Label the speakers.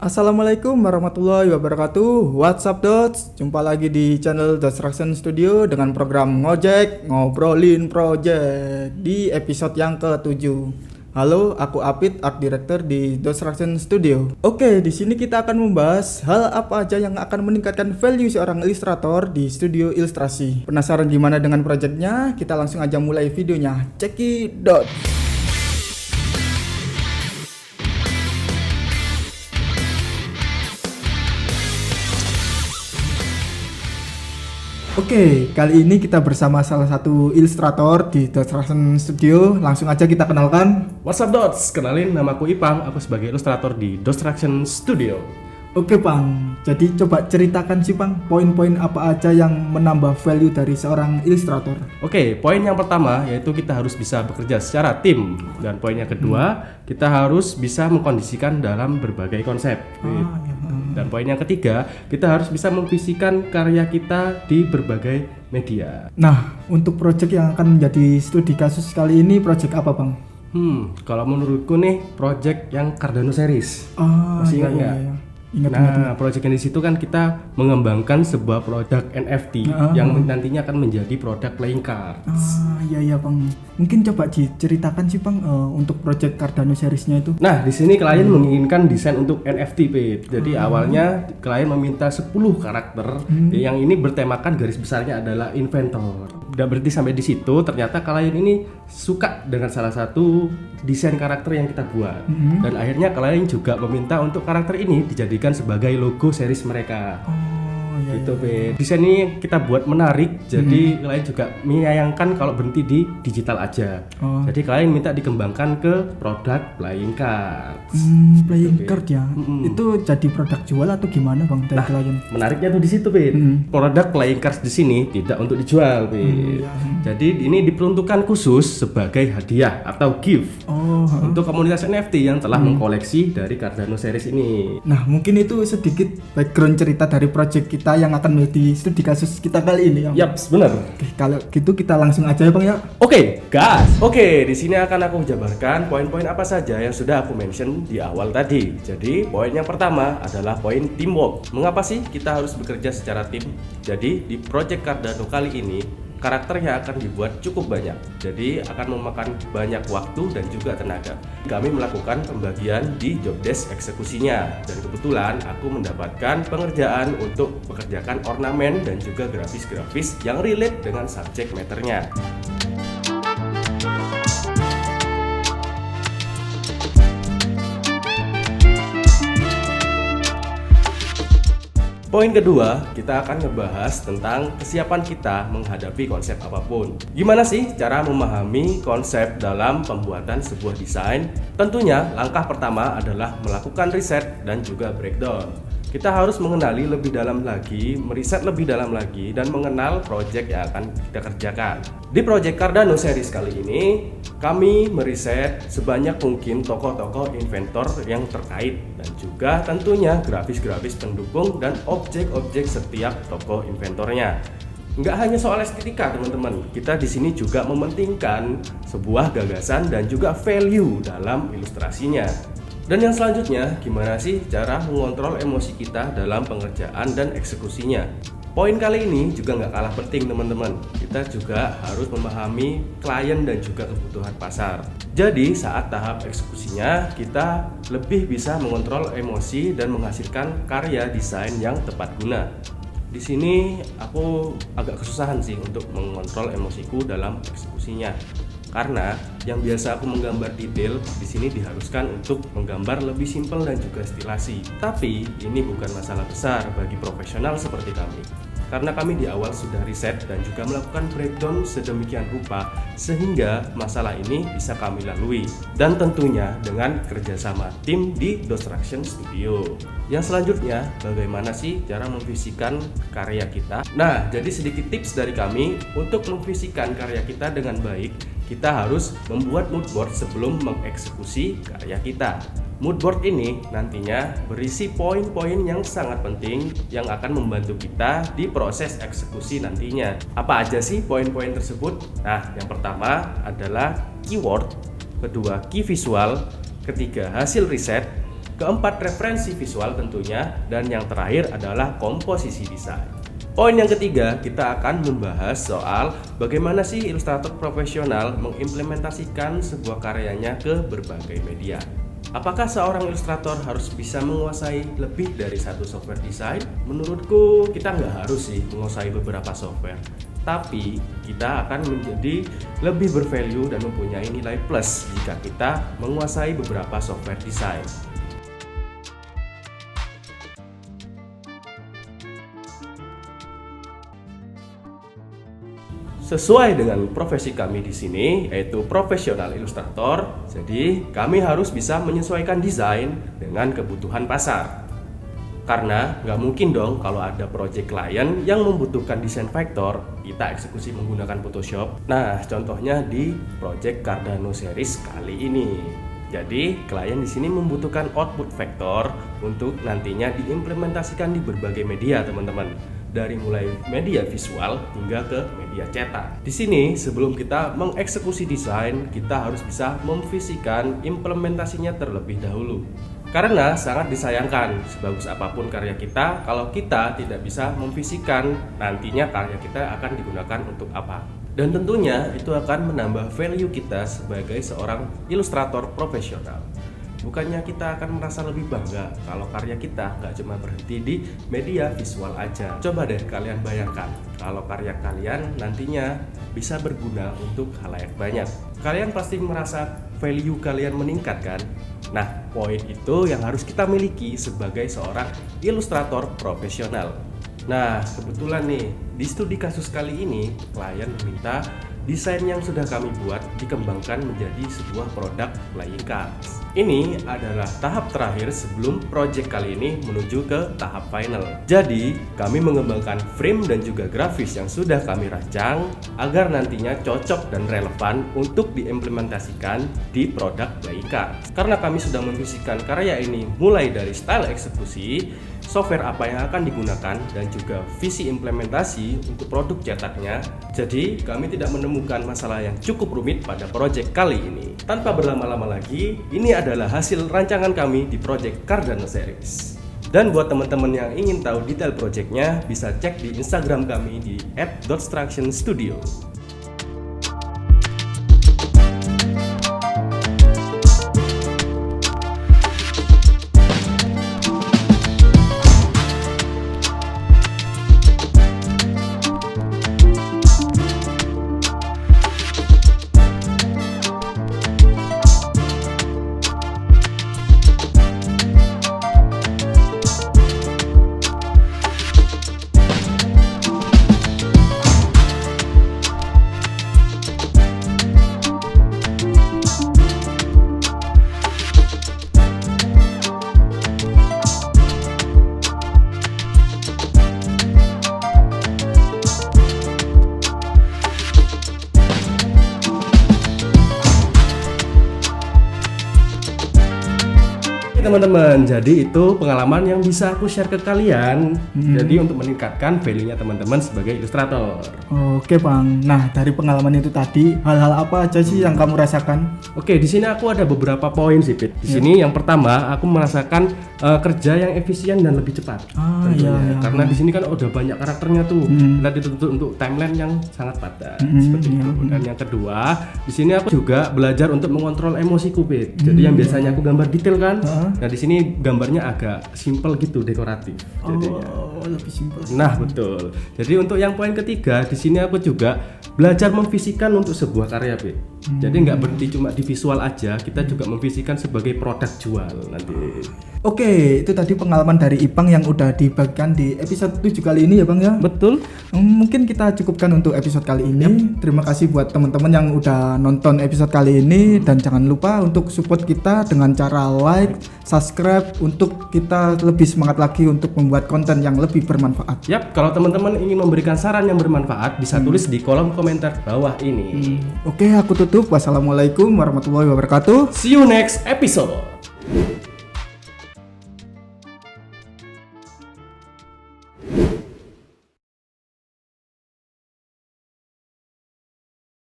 Speaker 1: Assalamualaikum warahmatullahi wabarakatuh. What's up dots? Jumpa lagi di channel Dostraction Studio dengan program ngojek ngobrolin project di episode yang ke-7. Halo, aku Apit, Art Director di Dostraction Studio. Oke, di sini kita akan membahas hal apa aja yang akan meningkatkan value seorang ilustrator di studio ilustrasi. Penasaran gimana dengan projectnya? Kita langsung aja mulai videonya. Cekidot. Oke, kali ini kita bersama salah satu ilustrator di Dostraction Studio. Langsung aja kita kenalkan.
Speaker 2: What's up dots? Kenalin, nama aku Ipang, aku sebagai ilustrator di Dostraction Studio.
Speaker 1: Oke Bang, jadi coba ceritakan sih Bang, poin-poin apa aja yang menambah value dari seorang ilustrator.
Speaker 2: Oke, poin yang pertama yaitu kita harus bisa bekerja secara tim. Dan poin yang kedua, kita harus bisa mengkondisikan dalam berbagai konsep. Dan poin yang ketiga, kita harus bisa memvisikan karya kita di berbagai media.
Speaker 1: Nah, untuk project yang akan menjadi studi kasus kali ini, project apa Bang?
Speaker 2: Kalau menurutku nih, project yang Cardano series. Masih ingat nggak?
Speaker 1: Ingat.
Speaker 2: Project yang di situ kan kita mengembangkan sebuah produk NFT yang nantinya akan menjadi produk playing cards.
Speaker 1: Iya Bang. Mungkin coba diceritakan sih Bang untuk project Cardano seriesnya itu.
Speaker 2: Nah, di sini klien menginginkan desain untuk NFT, Pit. Jadi awalnya klien meminta 10 karakter yang ini bertemakan garis besarnya adalah inventor. Dan berarti sampai di situ ternyata klien ini suka dengan salah satu desain karakter yang kita buat. Dan akhirnya klien juga meminta untuk karakter ini dijadikan sebagai logo series mereka. Gitu, Pit. Desain ini kita buat menarik, jadi klien juga menyayangkan kalau berhenti di digital aja. Jadi klien minta dikembangkan ke produk playing cards.
Speaker 1: Playing card ya. Itu jadi produk jual atau gimana Bang dari klien?
Speaker 2: Menariknya tuh di situ, Pit. Produk playing cards di sini tidak untuk dijual, Pit. Jadi ini diperuntukkan khusus sebagai hadiah atau gift untuk komunitas NFT yang telah mengkoleksi dari Cardano series ini.
Speaker 1: Nah, mungkin itu sedikit background cerita dari project kita yang akan menjadi studi kasus kita kali ini.
Speaker 2: Yaps, benar.
Speaker 1: Oke, kalau gitu kita langsung aja ya Bang ya.
Speaker 2: Oke, gas. Oke, di sini akan aku jabarkan poin-poin apa saja yang sudah aku mention di awal tadi. Jadi, poin yang pertama adalah poin teamwork. Mengapa sih kita harus bekerja secara tim? Jadi, di project Cardano kali ini karakter yang akan dibuat cukup banyak, jadi akan memakan banyak waktu dan juga tenaga. Kami melakukan pembagian di job desk eksekusinya, dan kebetulan aku mendapatkan pengerjaan untuk mengerjakan ornamen dan juga grafis-grafis yang relate dengan subject matternya. Poin kedua, kita akan ngebahas tentang kesiapan kita menghadapi konsep apapun. Gimana sih cara memahami konsep dalam pembuatan sebuah desain? Tentunya langkah pertama adalah melakukan riset dan juga breakdown. Kita harus mengenali lebih dalam lagi, meriset lebih dalam lagi, dan mengenal project yang akan kita kerjakan. Di project Cardano series kali ini, kami meriset sebanyak mungkin tokoh-tokoh inventor yang terkait dan juga tentunya grafis-grafis pendukung dan objek-objek setiap tokoh inventornya. Nggak hanya soal estetika teman-teman, kita di sini juga mementingkan sebuah gagasan dan juga value dalam ilustrasinya. Dan yang selanjutnya, gimana sih cara mengontrol emosi kita dalam pengerjaan dan eksekusinya? Poin kali ini juga nggak kalah penting teman-teman. Kita juga harus memahami klien dan juga kebutuhan pasar. Jadi saat tahap eksekusinya, kita lebih bisa mengontrol emosi dan menghasilkan karya desain yang tepat guna. Di sini aku agak kesusahan sih untuk mengontrol emosiku dalam eksekusinya. Karena yang biasa aku menggambar detail, di sini diharuskan untuk menggambar lebih simpel dan juga stilasi. Tapi ini bukan masalah besar bagi profesional seperti kami. Karena kami di awal sudah riset dan juga melakukan breakdown sedemikian rupa sehingga masalah ini bisa kami lalui. Dan tentunya dengan kerjasama tim di Dostraction Studio. Yang selanjutnya, bagaimana sih cara memvisikan karya kita? Nah, jadi sedikit tips dari kami untuk memvisikan karya kita dengan baik. Kita harus membuat mood board sebelum mengeksekusi karya kita. Mood board ini nantinya berisi poin-poin yang sangat penting yang akan membantu kita di proses eksekusi nantinya. Apa aja sih poin-poin tersebut? Nah, yang pertama adalah keyword, kedua key visual, ketiga hasil riset, keempat referensi visual tentunya, dan yang terakhir adalah komposisi desain. Poin yang ketiga, kita akan membahas soal bagaimana sih ilustrator profesional mengimplementasikan sebuah karyanya ke berbagai media. Apakah seorang ilustrator harus bisa menguasai lebih dari satu software desain? Menurutku kita nggak harus sih menguasai beberapa software, tapi kita akan menjadi lebih bervalue dan mempunyai nilai plus jika kita menguasai beberapa software desain. Sesuai dengan profesi kami di sini, yaitu profesional ilustrator, jadi kami harus bisa menyesuaikan desain dengan kebutuhan pasar. Karena nggak mungkin dong kalau ada project klien yang membutuhkan desain vektor, kita eksekusi menggunakan Photoshop. Nah, contohnya di project Cardano series kali ini. Jadi, klien di sini membutuhkan output vektor untuk nantinya diimplementasikan di berbagai media, teman-teman. Dari mulai media visual hingga ke media cetak. Di sini, sebelum kita mengeksekusi desain, kita harus bisa memfisikan implementasinya terlebih dahulu. Karena sangat disayangkan, sebagus apapun karya kita, kalau kita tidak bisa memfisikan, nantinya karya kita akan digunakan untuk apa? Dan tentunya itu akan menambah value kita sebagai seorang ilustrator profesional. Bukannya kita akan merasa lebih bangga kalau karya kita nggak cuma berhenti di media visual aja. Coba deh kalian bayangkan kalau karya kalian nantinya bisa berguna untuk khalayak banyak. Kalian pasti merasa value kalian meningkat kan? Nah, poin itu yang harus kita miliki sebagai seorang ilustrator profesional. Nah, kebetulan nih, di studi kasus kali ini, klien meminta desain yang sudah kami buat dikembangkan menjadi sebuah produk playing cards. Ini adalah tahap terakhir sebelum project kali ini menuju ke tahap final. Jadi, kami mengembangkan frame dan juga grafis yang sudah kami rancang agar nantinya cocok dan relevan untuk diimplementasikan di produk playing cards. Karena kami sudah memfisikan karya ini mulai dari style eksekusi, software apa yang akan digunakan, dan juga visi implementasi untuk produk cetaknya. Jadi, kami tidak menemukan masalah yang cukup rumit pada project kali ini. Tanpa berlama-lama lagi, ini adalah hasil rancangan kami di project Cardano series. Dan buat teman-teman yang ingin tahu detail projectnya, bisa cek di Instagram kami di @dotstructionstudio. Teman-teman, jadi itu pengalaman yang bisa aku share ke kalian. Jadi untuk meningkatkan value-nya teman-teman sebagai ilustrator.
Speaker 1: Oke Bang, nah dari pengalaman itu tadi, hal-hal apa aja sih yang kamu rasakan?
Speaker 2: Oke, di sini aku ada beberapa poin sih, Pit. Di sini yang pertama, aku merasakan kerja yang efisien dan lebih cepat.
Speaker 1: Iya.
Speaker 2: Karena di sini kan udah banyak karakternya tuh. Kita dituntut untuk timeline yang sangat padat, seperti itu. Dan yang kedua, di sini aku juga belajar untuk mengontrol emosiku, Pit. Jadi yang biasanya aku gambar detail kan, nah di sini gambarnya agak simple gitu, dekoratif. Jadinya.
Speaker 1: Lebih simpel.
Speaker 2: Nah, betul. Jadi untuk yang poin ketiga, di sini aku juga belajar memfisikan untuk sebuah karya, Pit. Jadi nggak berhenti cuma di visual aja, kita juga memfisikan sebagai produk jual nanti.
Speaker 1: Oke, itu tadi pengalaman dari Ipang yang udah dibagikan di episode 7 kali ini ya Bang ya.
Speaker 2: Betul.
Speaker 1: Mungkin kita cukupkan untuk episode kali ini. Terima kasih buat teman-teman yang udah nonton episode kali ini, dan jangan lupa untuk support kita dengan cara like, subscribe untuk kita lebih semangat lagi untuk membuat konten yang lebih bermanfaat.
Speaker 2: Yap, kalau teman-teman ingin memberikan saran yang bermanfaat, bisa tulis di kolom komentar bawah ini.
Speaker 1: Oke, aku tutup. Wassalamualaikum warahmatullahi wabarakatuh.
Speaker 2: See you next episode.